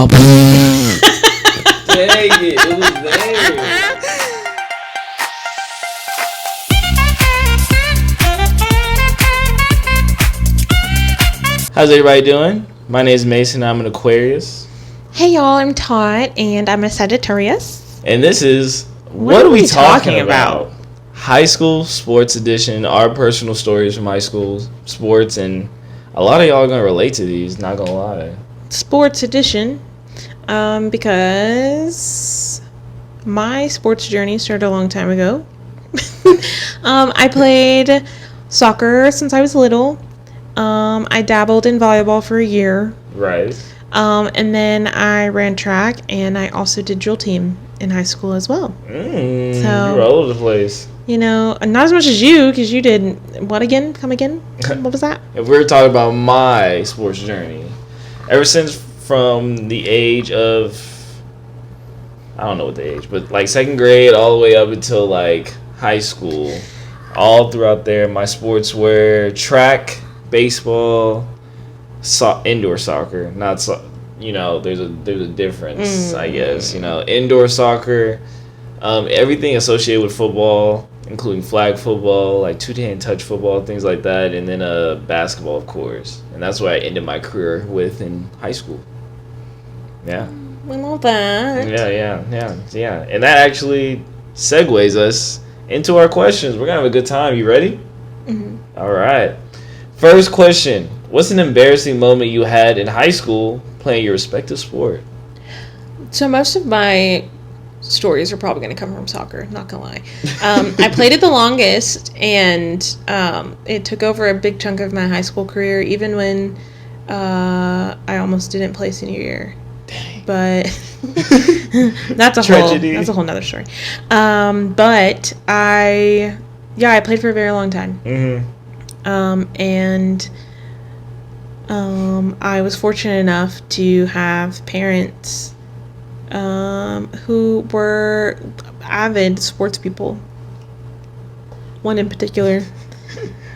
Oh, dang it was there. How's everybody doing? My name is Mason. I'm an Aquarius. Hey y'all, I'm Todd, and I'm a Sagittarius. And this is What Are We Talking About? High School Sports Edition, our personal stories from high school sports, and a lot of y'all are going to relate to these, not going to lie. Sports Edition, because my sports journey started a long time ago. I played soccer since I was little. I dabbled in volleyball for a year. Right. And then I ran track, and I also did drill team in high school as well. You were all over the place. You know, not as much as you, because you did, what again? Come again? What was that? If we're talking about my sports journey, ever since from the age of, I don't know what the age, but like second grade all the way up until like high school, all throughout there, my sports were track, baseball, indoor soccer. Not there's a difference, I guess. Indoor soccer, everything associated with football, including flag football, like two-hand touch football, things like that, and then basketball, of course. And that's what I ended my career with in high school. Yeah. I love that. Yeah. And that actually segues us into our questions. We're gonna have a good time. You ready? Mm-hmm. All right. First question. What's an embarrassing moment you had in high school playing your respective sport? So most of my stories are probably going to come from soccer, not going to lie. I played it the longest, and it took over a big chunk of my high school career, even when I almost didn't play senior year. Dang. But that's a whole nother story. But I played for a very long time. Mm-hmm. And I was fortunate enough to have parents who were avid sports people. One in particular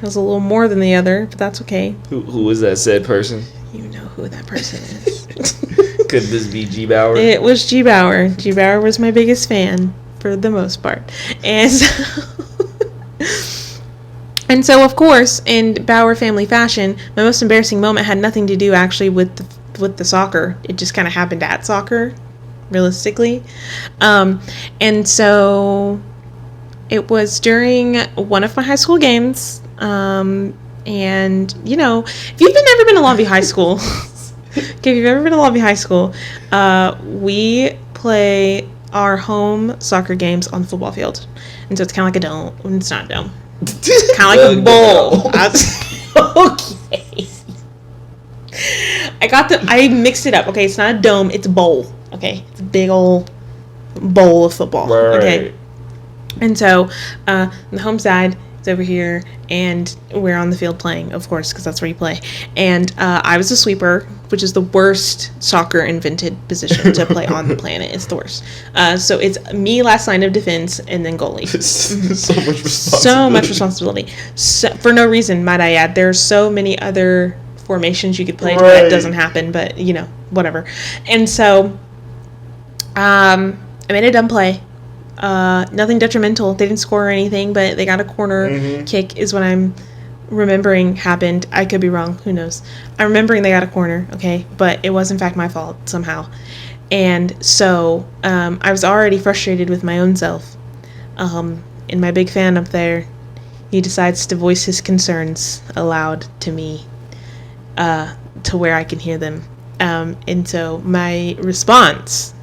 was a little more than the other, but that's okay. Who was that said person? You know who that person is. Could this be G. Bauer? It was G. Bauer. G. Bauer was my biggest fan for the most part. And so, of course, in Bauer family fashion, my most embarrassing moment had nothing to do actually with the soccer. It just kind of happened at soccer, realistically. And so it was during one of my high school games. And, if you've ever been to Longview High School, we play our home soccer games on the football field. And so it's kind of like a dome. It's not a dome. It's kind of like a bowl. Okay. I mixed it up. Okay, it's not a dome. It's a bowl. Okay, it's a big old bowl of football. Right. Okay. And so the home side is over here, and we're on the field playing, of course, because that's where you play. And I was a sweeper, which is the worst soccer invented position to play on the planet. It's the worst. So it's me, last line of defense, and then goalie. So much responsibility. For no reason, might I add. There's so many other formations you could play that doesn't happen, but whatever. And so I made a dumb play. Nothing detrimental. They didn't score or anything, but they got a corner kick is what I'm remembering happened. I could be wrong. Who knows? I'm remembering they got a corner, okay? But it was in fact my fault somehow. And so I was already frustrated with my own self. And my big fan up there, he decides to voice his concerns aloud to me, to where I can hear them. And so my response...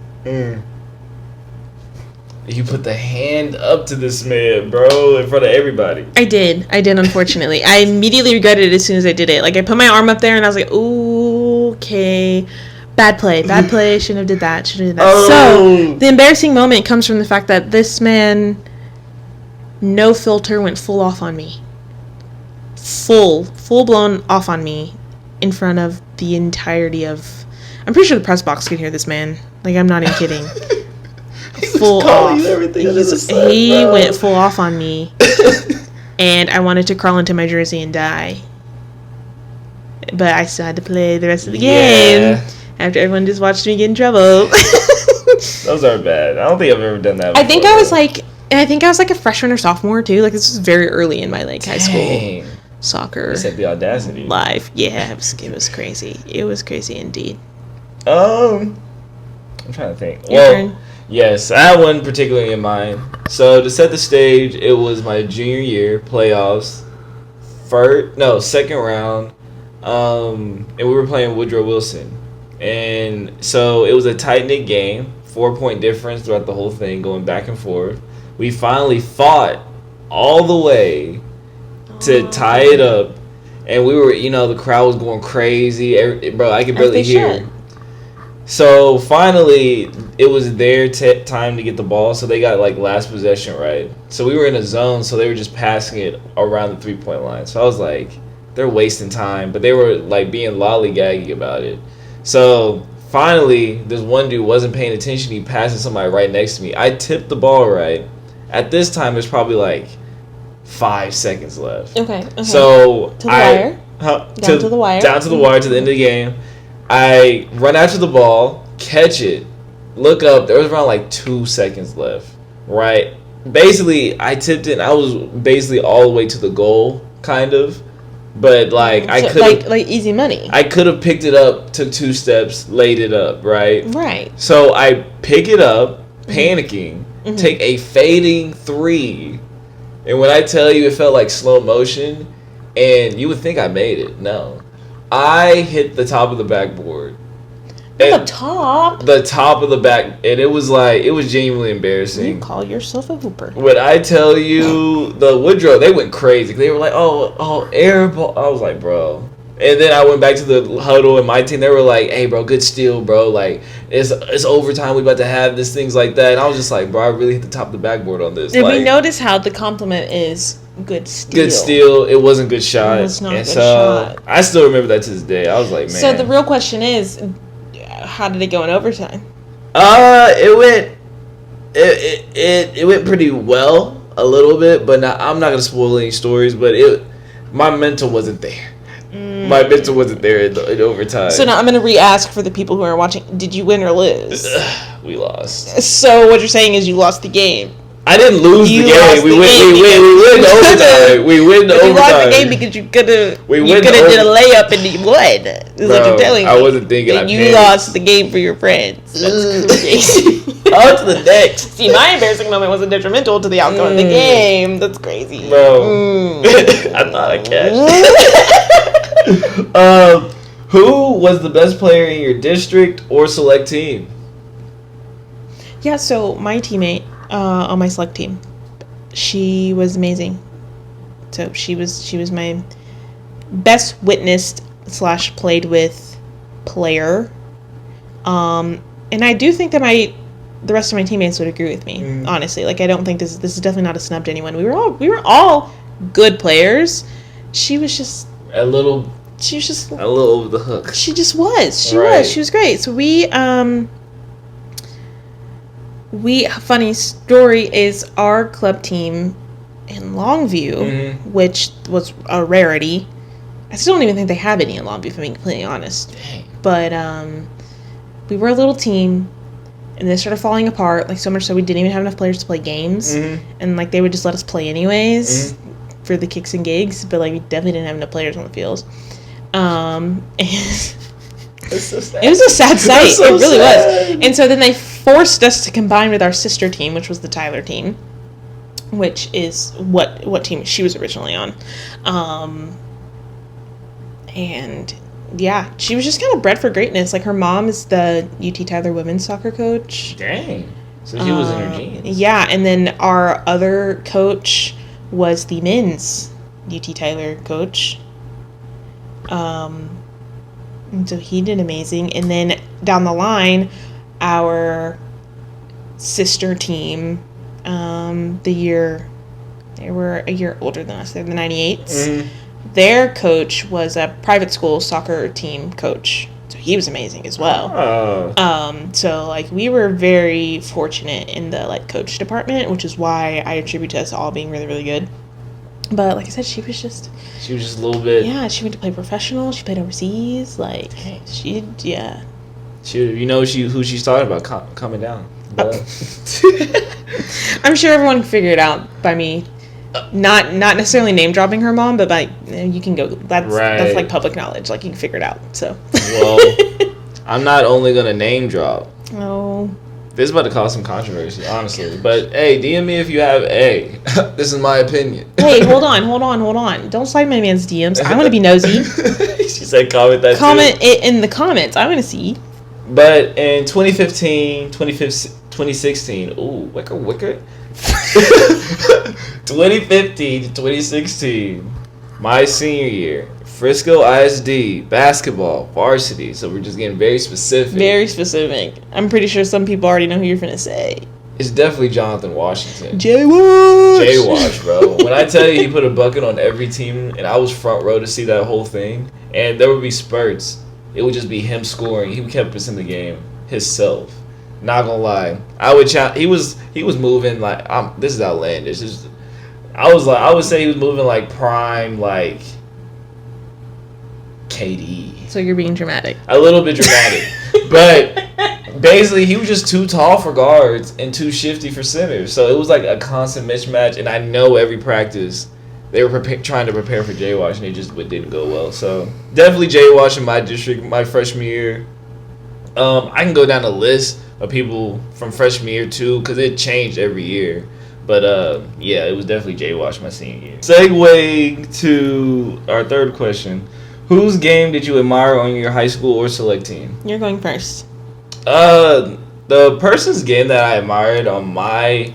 You put the hand up to this man, bro, in front of everybody. I did, unfortunately. I immediately regretted it as soon as I did it. Like, I put my arm up there, and I was like, ooh, okay. Bad play. Shouldn't have did that. Oh. So, the embarrassing moment comes from the fact that this man, no filter, went full off on me. Full blown off on me in front of the entirety of... I'm pretty sure the press box could hear this man. Like, I'm not even kidding. Full off. He went full off on me, and I wanted to crawl into my jersey and die. But I still had to play the rest of the game. after everyone just watched me get in trouble. Those aren't bad. I don't think I've ever done that I before, think I was like a freshman or sophomore too. Like this was very early in my like high school soccer You said the audacity. life. Yeah, it was crazy. It was crazy indeed. I'm trying to think. Your turn. Yes, I had one particularly in mind. So to set the stage, it was my junior year playoffs. Second round. And we were playing Woodrow Wilson. And so it was a tight-knit game, 4-point difference throughout the whole thing, going back and forth. We finally fought all the way to tie it up. And we were, the crowd was going crazy. Bro, I could barely hear. So finally, it was their time to get the ball, so they got like last possession right. So we were in a zone, so they were just passing it around the 3-point line. So I was like, they're wasting time, but they were like being lollygaggy about it. So finally, this one dude wasn't paying attention. He passed it to somebody right next to me. I tipped the ball right. At this time, there's probably like 5 seconds left. Okay. So to the wire. Down to the wire. Down to the wire to the end of the game. I run after the ball, catch it, look up. There was around like 2 seconds left, right? Basically, I tipped it. And I was basically all the way to the goal, kind of. But like I could like easy money. I could have picked it up, took 2 steps, laid it up, right? Right. So I pick it up, panicking, take a fading 3, and when I tell you it felt like slow motion, and you would think I made it. No. I hit the top of the backboard. The top? The top of the back. And it was genuinely embarrassing. You call yourself a hooper. When I tell you, the Woodrow, they went crazy. They were like, oh, air ball. I was like, bro. And then I went back to the huddle, and my team, they were like, hey, bro, good steal, bro. Like, it's overtime. We about to have this, things like that. And I was just like, bro, I really hit the top of the backboard on this. Did we notice how the compliment is good steal? Good steal. It wasn't good shot. It was not and good so shot. I still remember that to this day. I was like, man. So the real question is, how did it go in overtime? It went pretty well a little bit, but I'm not gonna spoil any stories. But my mental wasn't there. My mental wasn't there in overtime. So now I'm gonna re-ask for the people who are watching: did you win or lose? We lost. So what you're saying is you lost the game. I didn't lose the game. We win overtime. We win overtime. You lost the game because you could have did a layup and you won. Is what you're telling me. I wasn't thinking. You lost the game for your friends. That's crazy. On to the next. See, my embarrassing moment wasn't detrimental to the outcome of the game. That's crazy, bro. I thought I catched. Who was the best player in your district or select team? Yeah, so my teammate on my select team, she was amazing. So she was my best witnessed / played with player. And I do think that the rest of my teammates would agree with me. Honestly, like I don't think this is definitely not a snub to anyone. We were all good players. She was just a little over the hook. She just was. She was great. So funny story is our club team in Longview, which was a rarity. I still don't even think they have any in Longview, if I'm being completely honest. Dang. But we were a little team, and they started falling apart, like so much so we didn't even have enough players to play games, and like they would just let us play anyways for the kicks and gigs, but like we definitely didn't have enough players on the field. And It's so sad. It was a sad sight. So it really sad. was. And so then they forced us to combine with our sister team, which was the Tyler team, which is what team she was originally on. And yeah, she was just kind of bred for greatness. Like her mom is the UT Tyler women's soccer coach. Dang. So she was in her genes. Yeah, and then our other coach was the men's UT Tyler coach. And so he did amazing. And then down the line, our sister team, they were a year older than us. They're the 98s. Their coach was a private school soccer team coach. So he was amazing as well. So like we were very fortunate in the like coach department, which is why I attribute to us all being really, really good. But like I said, she was just a little bit. Yeah, she went to play professional. She played overseas. Like Shoot, you know who she's talking about, coming down. But I'm sure everyone can figure it out by me. Not necessarily name dropping her mom, but by you can go. That's like public knowledge. Like you can figure it out. So. Well, I'm not only gonna name drop. Oh. This is about to cause some controversy, honestly. But hey, DM me if you have a. This is my opinion. Hey, hold on. Don't slide my man's DMs. I want to be nosy. She said comment that. Comment it in the comments. I want to see. But in 2016, ooh, wicker. 2015 to 2016, my senior year, Frisco ISD basketball varsity. So we're just getting very specific. Very specific. I'm pretty sure some people already know who you're finna say. It's definitely Jonathan Washington. J-Wash, bro. When I tell you he put a bucket on every team, and I was front row to see that whole thing, and there would be spurts. It would just be him scoring. He kept us in the game himself. Not gonna lie, I would he was moving like this is outlandish. I would say he was moving like prime like KD. So you're being dramatic. A little bit dramatic, but basically he was just too tall for guards and too shifty for centers. So it was like a constant mismatch. And I know every practice they were trying to prepare for J-Wash, and it didn't go well. So definitely J-Wash in my district, my freshman year. I can go down a list of people from freshman year too, because it changed every year. But yeah, it was definitely J-Wash my senior year. Segue to our third question. Whose game did you admire on your high school or select team? You're going first. The person's game that I admired on my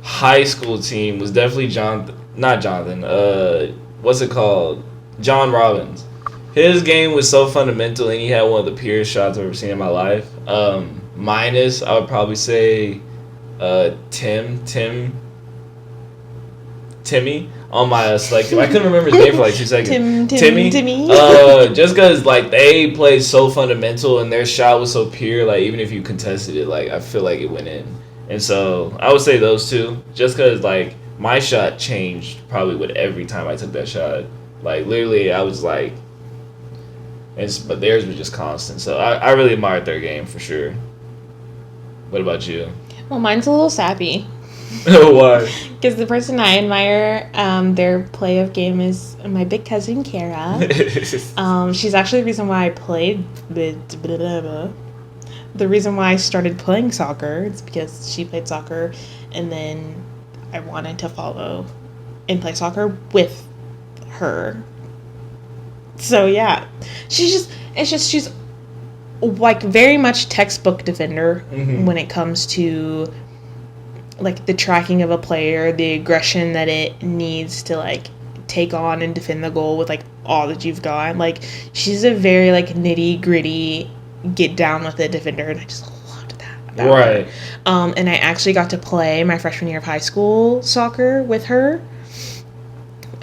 high school team was definitely John Robbins. His game was so fundamental, and he had one of the purest shots I've ever seen in my life. Minus, I would probably say, Timmy on my select team. I couldn't remember his name for like 2 seconds. Timmy. Just because like they played so fundamental and their shot was so pure. Like even if you contested it, like I feel like it went in. And so I would say those two. Just because like my shot changed probably with every time I took that shot. Like literally, I was like. But theirs was just constant. So I really admired their game for sure. What about you? Well, mine's a little sappy. Why? Because the person I admire, their play of game is my big cousin, Kara. She's actually the reason why I played. The reason why I started playing soccer is because she played soccer, and then I wanted to follow and play soccer with her. So yeah, she's like very much textbook defender when it comes to like the tracking of a player, the aggression that it needs to like take on and defend the goal with like all that you've got. Like she's a very like nitty gritty, get down with it defender, and I just loved that about right. her. And I actually got to play my freshman year of high school soccer with her.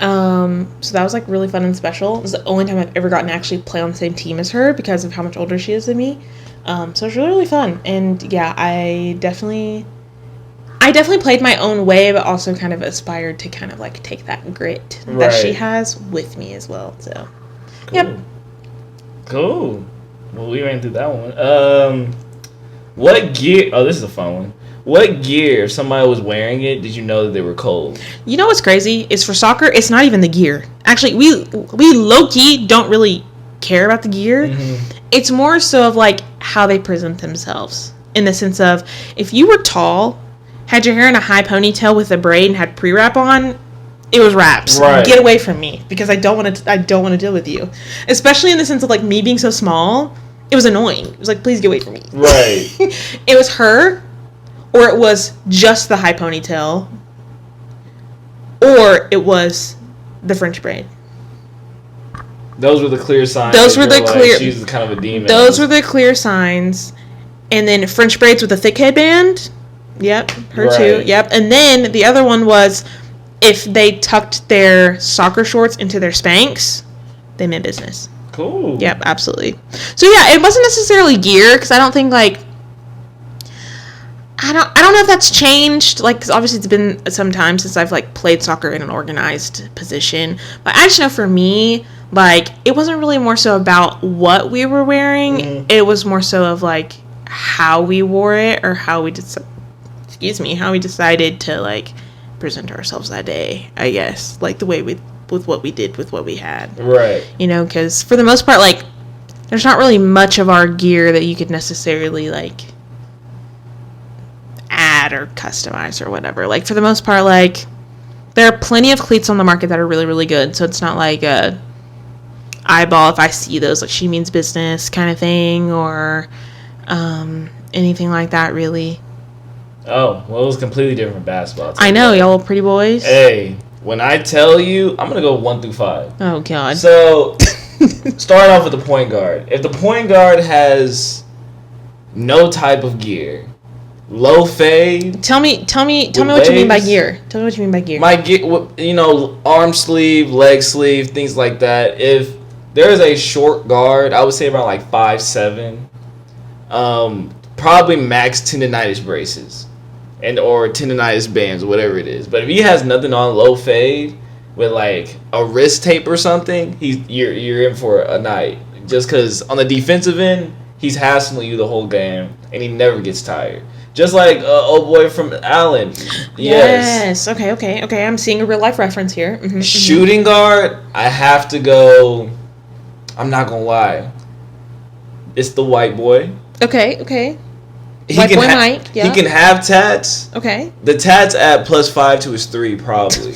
So that was like really fun and special. It was the only time I've ever gotten to actually play on the same team as her because of how much older she is than me. So it was really, really fun. And yeah, I definitely played my own way, but also kind of aspired to kind of like take that grit that she has with me as well. So, cool. Yep. Cool. Well, we ran through that one. What gear? Oh, this is a fun one. What gear, if somebody was wearing it, did you know that they were cold? You know what's crazy? Is for soccer, it's not even the gear. Actually, we low-key don't really care about the gear. Mm-hmm. It's more so of, like, how they present themselves. In the sense of, if you were tall, had your hair in a high ponytail with a braid and had pre-wrap on, it was wraps. Right. Get away from me, because I don't want to deal with you. Especially in the sense of, like, me being so small, it was annoying. It was like, please get away from me. Right. It was her... Or it was just the high ponytail. Or it was the French braid. Those were the clear signs. She's kind of a demon. Those were the clear signs. And then French braids with a thick headband. Yep, her too. Yep. And then the other one was if they tucked their soccer shorts into their Spanx, they meant business. Cool. Yep, absolutely. So yeah, it wasn't necessarily gear, because I don't think like... I don't know if that's changed, like, because obviously it's been some time since I've, like, played soccer in an organized position, but I just know for me, Like, it wasn't really more so about what we were wearing. Mhm. It was more so of, like, how we wore it or how we how we decided to, like, present ourselves that day, I guess. Like, the way with what we did with what we had. Right. You know, because for the most part, like, there's not really much of our gear that you could necessarily, like, add or customize or whatever. Like, for the most part, like, there are plenty of cleats on the market that are really, really good. So it's not like a eyeball, if I see those, like, she means business kind of thing, or anything like that, really. Oh, well, it was completely different from basketball. I know, y'all pretty boys. Hey, when I tell you, I'm going to go 1 through 5. Oh, God. So, start off with the point guard. If the point guard has no type of gear, low fade. Tell me what you mean by gear. Tell me what you mean by gear. My gear, you know, arm sleeve, leg sleeve, things like that. If there's a short guard, I would say around like 5'7", probably max tendonitis braces, and or tendonitis bands, whatever it is. But if he has nothing on, low fade with like a wrist tape or something, you're in for a night. Just because on the defensive end, he's hassling you the whole game, and he never gets tired. Just like old boy from Allen. Yes. Okay. I'm seeing a real life reference here. Mm-hmm, Shooting guard, I have to go. I'm not gonna lie. It's the white boy. Okay. He White can boy Mike. Yeah. He can have tats. Okay. The tats add +5 to his 3 probably.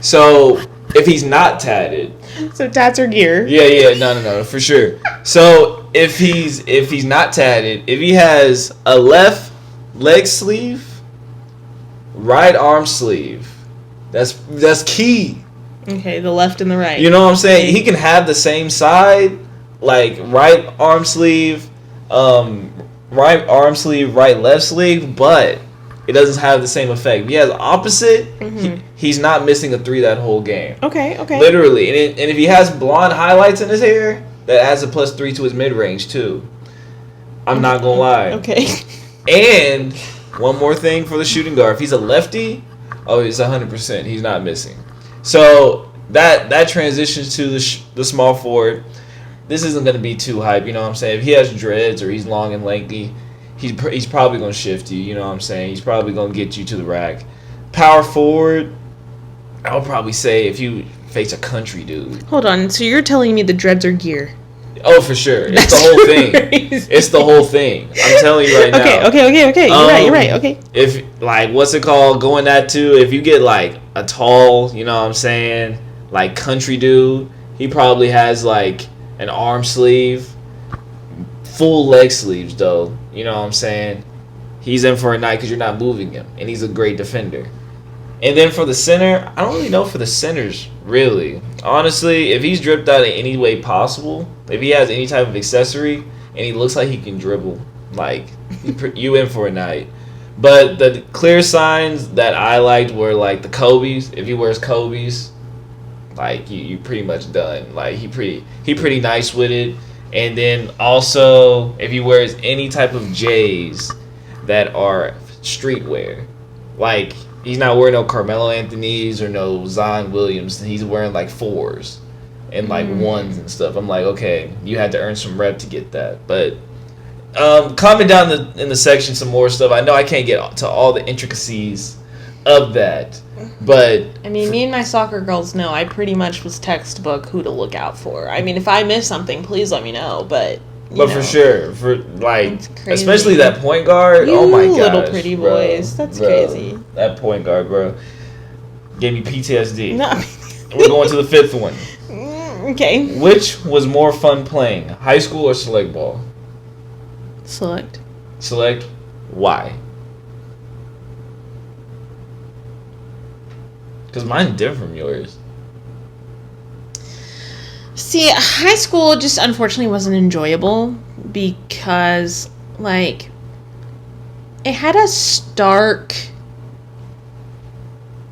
So if he's not tatted. So tats are gear. Yeah. No, for sure. So if he's not tatted, if he has a left leg sleeve, right arm sleeve, that's key. Okay, the left and the right. You know what I'm saying? He can have the same side, like right arm sleeve, right left sleeve, but it doesn't have the same effect. If he has opposite, he's not missing a 3 that whole game. Okay. Literally, and if he has blonde highlights in his hair, that adds a +3 to his mid range too. I'm not gonna lie. Okay. And one more thing for the shooting guard: if he's a lefty, it's 100%. He's not missing. So that transitions to the small forward. This isn't going to be too hype, you know what I'm saying? If he has dreads or he's long and lengthy, he's probably going to shift you, you know what I'm saying? He's probably going to get you to the rack. Power forward, I would probably say if you face a country dude. Hold on, so you're telling me the dreads are gear? Oh, for sure. It's the whole thing. It's the whole thing. I'm telling you right now. Okay. You're right. Okay. If, like, what's it called? Going that too, if you get, like, a tall, you know what I'm saying, like, country dude, he probably has, like, an arm sleeve, full leg sleeves, though. You know what I'm saying? He's in for a night because you're not moving him, and he's a great defender. And then for the center, I don't really know for the centers, really. Honestly, if he's dripped out in any way possible, if he has any type of accessory, and he looks like he can dribble, like, you in for a night. But the clear signs that I liked were, like, the Kobe's. If he wears Kobe's, like, you pretty much done. Like, he pretty nice with it. And then also, if he wears any type of J's that are streetwear, like, he's not wearing no Carmelo Anthony's or no Zion Williams. He's wearing, like, 4s and, like, 1s and stuff. I'm like, okay, you had to earn some rep to get that. But comment down in the section some more stuff. I know I can't get to all the intricacies of that. But I mean, me and my soccer girls know I pretty much was textbook who to look out for. I mean, if I miss something, please let me know. But for sure, for, like, crazy. Especially that point guard. Oh my gosh, little pretty boys, that's crazy. That point guard, bro, gave me PTSD. No. We're going to the 5th one. Okay. Which was more fun playing, high school or select ball? Select. Select. Why? Because mine's different from yours. See, high school just unfortunately wasn't enjoyable because, like, it had a stark...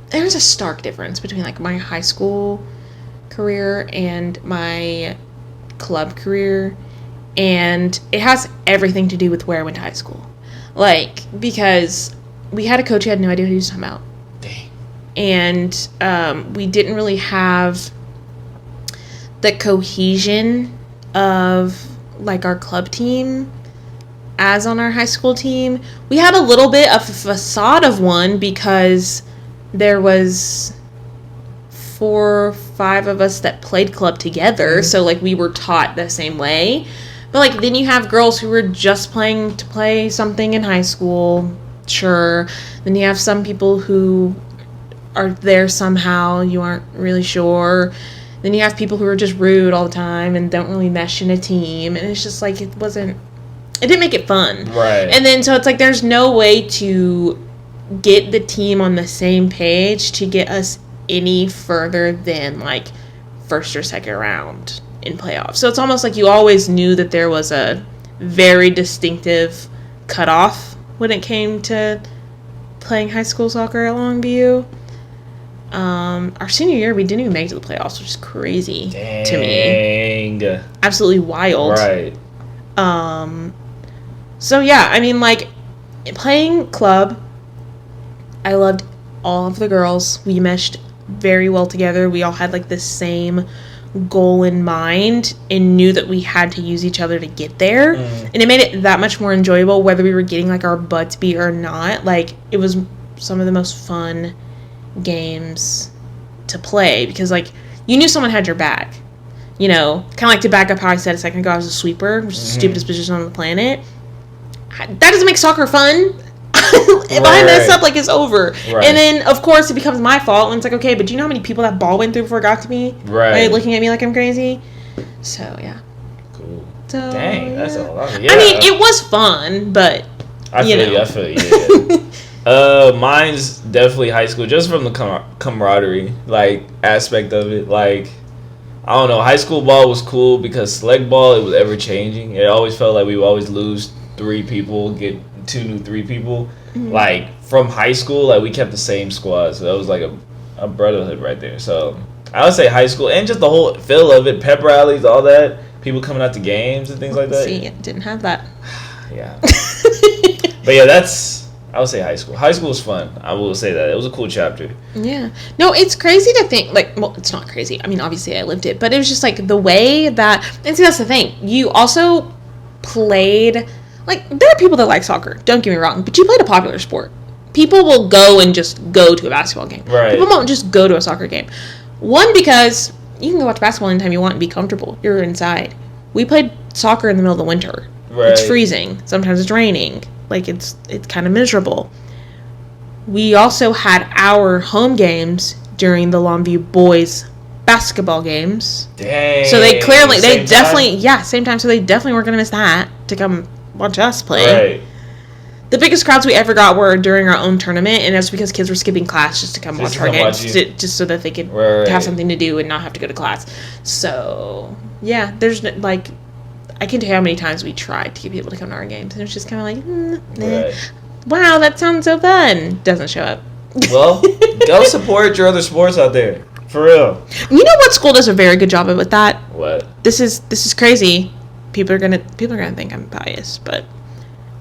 There was a stark difference between, like, my high school career and my club career, and it has everything to do with where I went to high school. Like, because we had a coach who had no idea what he was talking about. And we didn't really have the cohesion of like our club team as on our high school team. We had a little bit of a facade of one because there was 4 or 5 of us that played club together, so like we were taught the same way. But like then you have girls who were just playing to play something in high school, sure. Then you have some people who are there somehow, you aren't really sure. Then you have people who are just rude all the time and don't really mesh in a team, and it's just like it didn't make it fun. Right. And then so it's like there's no way to get the team on the same page to get us any further than like first or second round in playoffs. So it's almost like you always knew that there was a very distinctive cutoff when it came to playing high school soccer at Longview. Our senior year, we didn't even make it to the playoffs, which is crazy to me. Dang. Absolutely wild. Right. So yeah, I mean, like, playing club, I loved all of the girls. We meshed very well together. We all had like the same goal in mind and knew that we had to use each other to get there. And it made it that much more enjoyable whether we were getting like our butts beat or not. Like, it was some of the most fun games to play because like you knew someone had your back, you know, kind of like to back up how I said a second ago I was a sweeper, which is the stupidest position on the planet. That doesn't make soccer fun. If I mess up, like, it's over. Right. And then of course it becomes my fault and it's like, okay, but do you know how many people that ball went through before it got to me? Right, looking at me like I'm crazy. So yeah, cool. So dang, that's a lot. Yeah. I mean, it was fun, but I feel you. Mine's definitely high school, just from the camaraderie, like, aspect of it. Like, I don't know, high school ball was cool because select ball, it was ever changing. It always felt like we would always lose 3 people, get 2 new 3 people. Like, from high school, like, we kept the same squad, so that was like a brotherhood right there. So I would say high school, and just the whole feel of it, pep rallies, all that, people coming out to games and things like that. See, didn't have that. Yeah. But yeah, I would say high school. High school was fun. I will say that. It was a cool chapter. Yeah. No, it's crazy to think, like, well, it's not crazy. I mean, obviously I lived it, but it was just like the way that, and see, that's the thing. You also played, like, there are people that like soccer, don't get me wrong, but you played a popular sport. People will go and just go to a basketball game. Right. People won't just go to a soccer game. One, because you can go watch basketball anytime you want and be comfortable. You're inside. We played soccer in the middle of the winter. Right. It's freezing. Sometimes it's raining. Like, it's kind of miserable. We also had our home games during the Longview boys basketball games. Dang. So they clearly, same time. So they definitely weren't going to miss that to come watch us play. Right. The biggest crowds we ever got were during our own tournament, and that's because kids were skipping class just to come watch our games, just so that they could have something to do and not have to go to class. So, yeah, there's, like, I can tell you how many times we tried to get people to come to our games, and it was just kind of like, right. Wow, that sounds so fun. Doesn't show up. Well, go support your other sports out there, for real. You know what school does a very good job of with that? What? This is crazy. People are gonna think I'm biased, but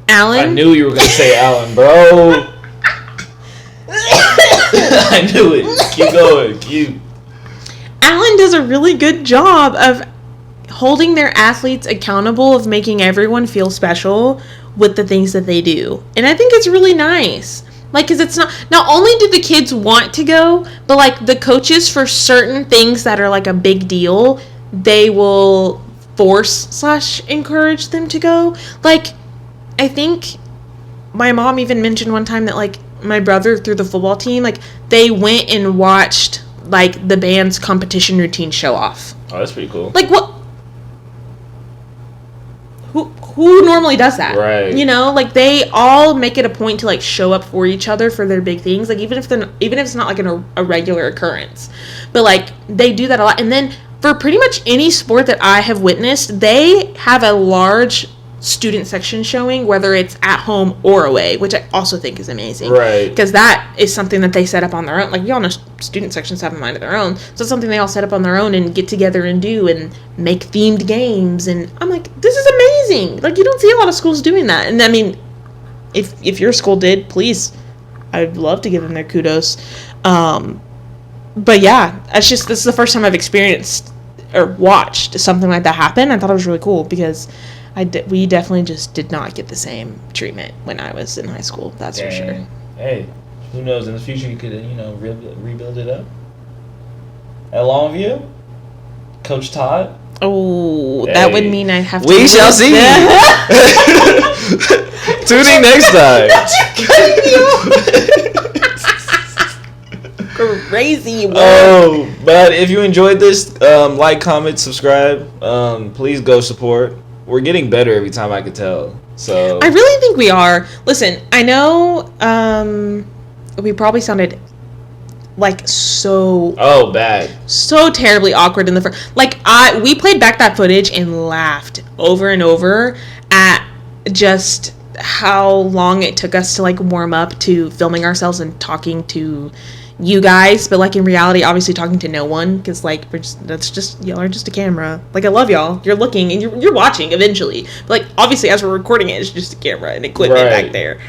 Allen. I knew you were gonna say Allen, bro. I knew it. Keep going. Allen does a really good job of holding their athletes accountable, of making everyone feel special with the things that they do. And I think it's really nice. Like, because it's not only do the kids want to go, but, like, the coaches, for certain things that are, like, a big deal, they will force/encourage them to go. Like, I think my mom even mentioned one time that, like, my brother through the football team, like, they went and watched, like, the band's competition routine show off. Oh, that's pretty cool. Like, what? Who normally does that? Right. You know, like, they all make it a point to, like, show up for each other for their big things. Like, even if it's not, like, a regular occurrence. But, like, they do that a lot. And then for pretty much any sport that I have witnessed, they have a large student section showing, whether it's at home or away, which I also think is amazing. Right. Because that is something that they set up on their own. Like, we all know student sections have a mind of their own. So it's something they all set up on their own and get together and do and make themed games. And I'm like, this is amazing. Like, you don't see a lot of schools doing that. And I mean, if your school did, please, I'd love to give them their kudos. But yeah, this is the first time I've experienced or watched something like that happen, I thought it was really cool because we definitely just did not get the same treatment when I was in high school. That's for sure. Hey, who knows? In the future, you could, rebuild it up. At Longview, Coach Todd. Oh, that would mean I'd have to. We shall see. Tune in next time. Crazy. Oh, but if you enjoyed this, like, comment, subscribe. Please go support. We're getting better every time, I could tell. So I really think we are. Listen, I know we probably sounded like so bad, so terribly awkward in the first. Like we played back that footage and laughed over and over at just how long it took us to like warm up to filming ourselves and talking to you guys, but like in reality obviously talking to no one, because like y'all are just a camera. Like I love y'all, you're looking and you're watching eventually, but like obviously as we're recording it, it's just a camera and equipment back there,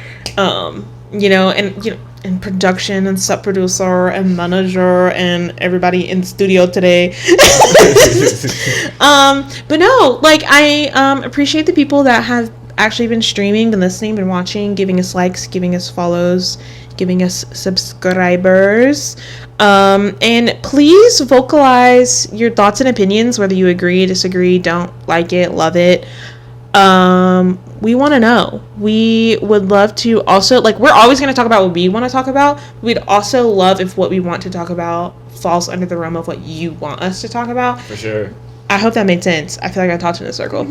and production and sub producer and manager and everybody in studio today. But no, like I appreciate the people that have actually been streaming, been listening, been watching, giving us likes, giving us follows, giving us subscribers, and please vocalize your thoughts and opinions, whether you agree, disagree, don't like it, love it. We want to know. We would love to also, like, we're always going to talk about what we want to talk about. We'd also love if what we want to talk about falls under the realm of what you want us to talk about. For sure. I hope that made sense. I feel like I talked in a circle.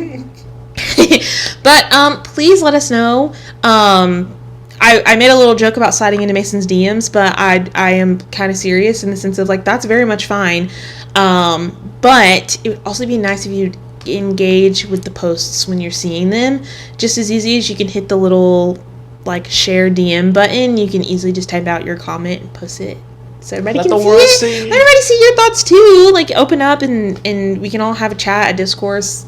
But please let us know. I made a little joke about sliding into Mason's DMs, but I am kind of serious in the sense of like that's very much fine. But it would also be nice if you engage with the posts when you're seeing them. Just as easy as you can hit the little like share DM button, you can easily just type out your comment and post it. So everybody can see it. Let everybody see your thoughts too. Like open up and we can all have a chat, a discourse,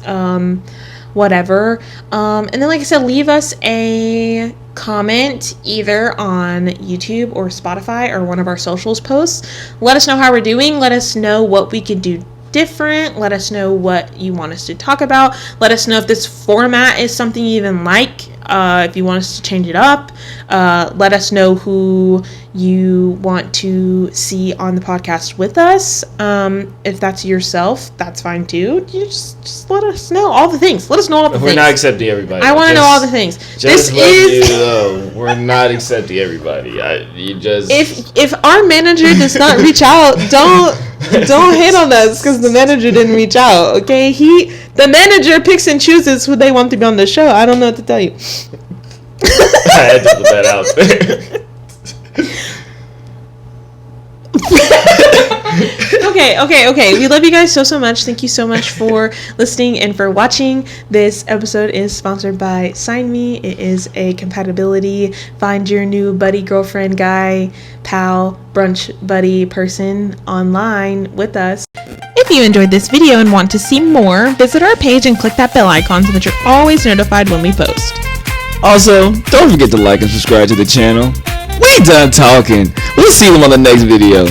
whatever. And then like I said, leave us a comment either on YouTube or Spotify or one of our socials posts. Let us know how we're doing. Let us know what we could do different. Let us know what you want us to talk about. Let us know if this format is something you even like. If you want us to change it up. Let us know who you want to see on the podcast with us. If that's yourself, that's fine too. You just let us know all the things. Let us know all the things. We're not accepting everybody. I want to know all the things. We're not accepting everybody. If our manager does not reach out, don't hate on us because the manager didn't reach out. Okay, the manager picks and chooses who they want to be on the show. I don't know what to tell you. I had to put that out there. Okay. We love you guys so much. Thank you so much for listening and for watching. This episode is sponsored by Sign Me. It is a compatibility, find your new buddy, girlfriend, guy, pal, brunch buddy person online with us. If you enjoyed this video and want to see more, visit our page and click that bell icon so that you're always notified when we post. Also, don't forget to like and subscribe to the channel. We ain't done talking. We'll see them on the next video.